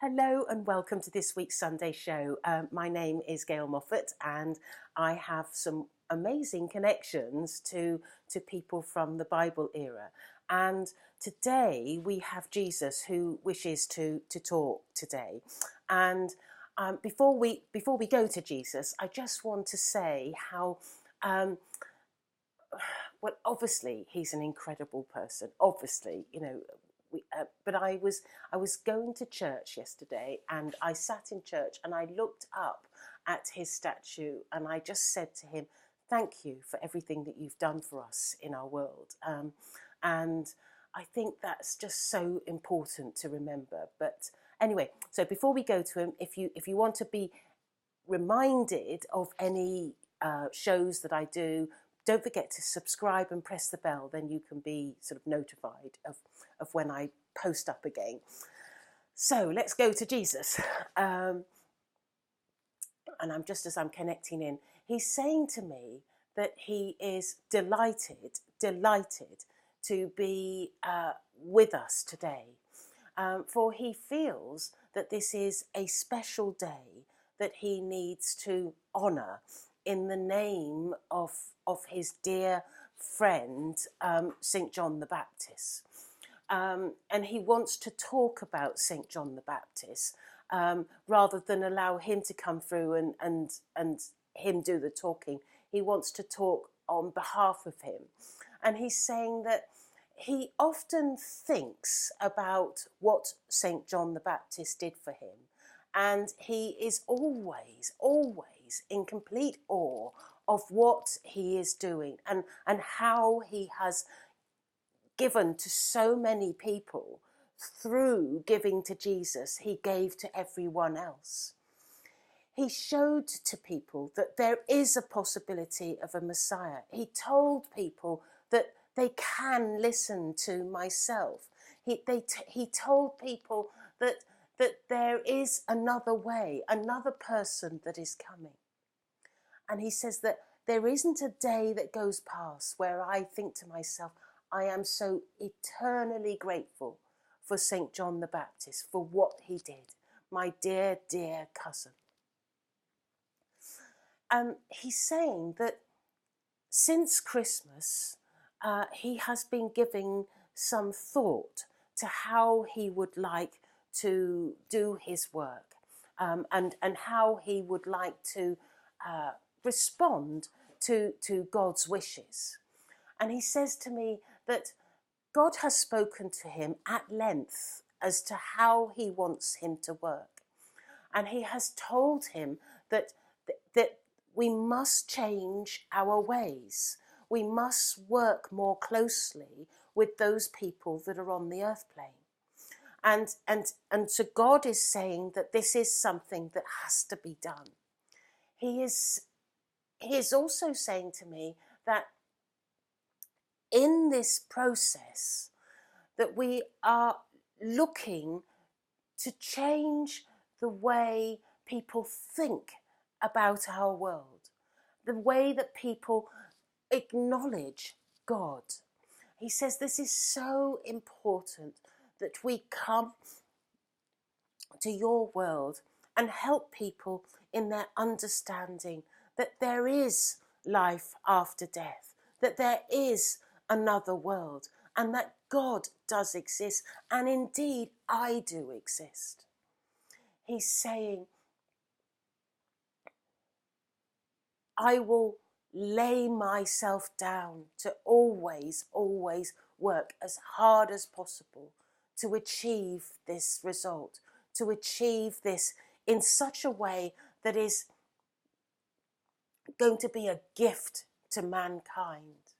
Hello and welcome to this week's Sunday show. My name is Gail Moffat and I have some amazing connections to people from the Bible era. And today we have Jesus who wishes to talk today. And before we go to Jesus, I just want to say how well, obviously he's an incredible person. Obviously, but I was going to church yesterday, and I sat in church and I looked up at his statue, and I just said to him, "Thank you for everything that you've done for us in our world." And I think that's just so important to remember. But anyway, so before we go to him, if you want to be reminded of any shows that I do, don't forget to subscribe and press the bell. Then you can be sort of notified of when I post up again. So let's go to Jesus. And as I'm connecting in, he's saying to me that he is delighted to be with us today. For he feels that this is a special day that he needs to honour in the name of his dear friend, St. John the Baptist. And he wants to talk about St. John the Baptist rather than allow him to come through and him do the talking. He wants to talk on behalf of him. And he's saying that he often thinks about what St. John the Baptist did for him. And he is always in complete awe of what he is doing and how he has given to so many people. Through giving to Jesus, he gave to everyone else. He showed to people that there is a possibility of a Messiah. He told people that they can listen to myself. He told people that there is another way, another person that is coming. And he says that there isn't a day that goes past where I think to myself, I am so eternally grateful for St. John the Baptist, for what he did, my dear, dear cousin. He's saying that since Christmas, he has been giving some thought to how he would like to do his work, and how he would like to respond to God's wishes. And he says to me that God has spoken to him at length as to how he wants him to work. And he has told him that we must change our ways. We must work more closely with those people that are on the earth plane. And so God is saying that this is something that has to be done. He is also saying to me that in this process that we are looking to change the way people think about our world, the way that people acknowledge God. He says this is so important that we come to your world and help people in their understanding that there is life after death, that there is another world, and that God does exist, and indeed I do exist. He's saying, I will lay myself down to always work as hard as possible to achieve this result, to achieve this in such a way that is going to be a gift to mankind.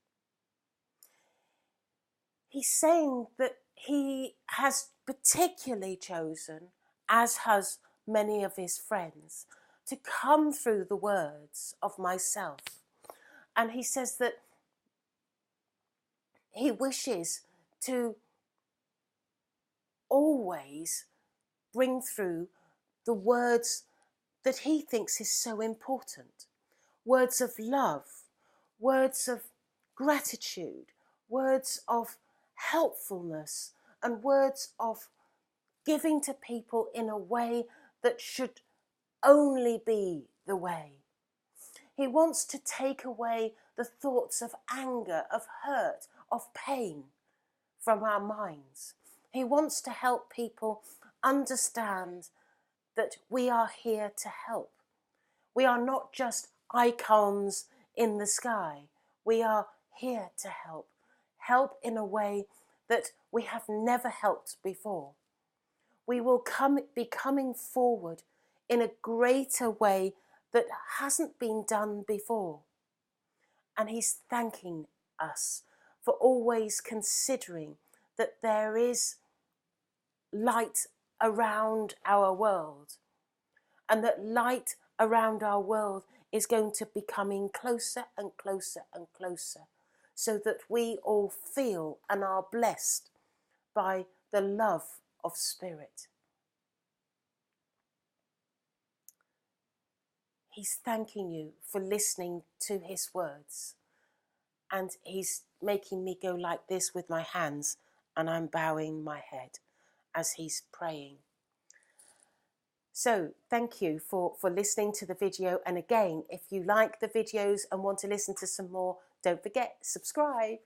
He's saying that he has particularly chosen, as has many of his friends, to come through the words of myself. And he says that he wishes to always bring through the words that he thinks is so important. Words of love, words of gratitude, words of helpfulness, and words of giving to people in a way that should only be the way. He wants to take away the thoughts of anger, of hurt, of pain from our minds. He wants to help people understand that we are here to help. We are not just icons in the sky. We are here to help. Help in a way that we have never helped before. We will be coming forward in a greater way that hasn't been done before. And he's thanking us for always considering that there is light around our world, and that light around our world is going to be coming closer and closer and closer, so that we all feel and are blessed by the love of Spirit. He's thanking you for listening to his words, and he's making me go like this with my hands, and I'm bowing my head as he's praying. So thank you for listening to the video. And again, if you like the videos and want to listen to some more, don't forget, subscribe.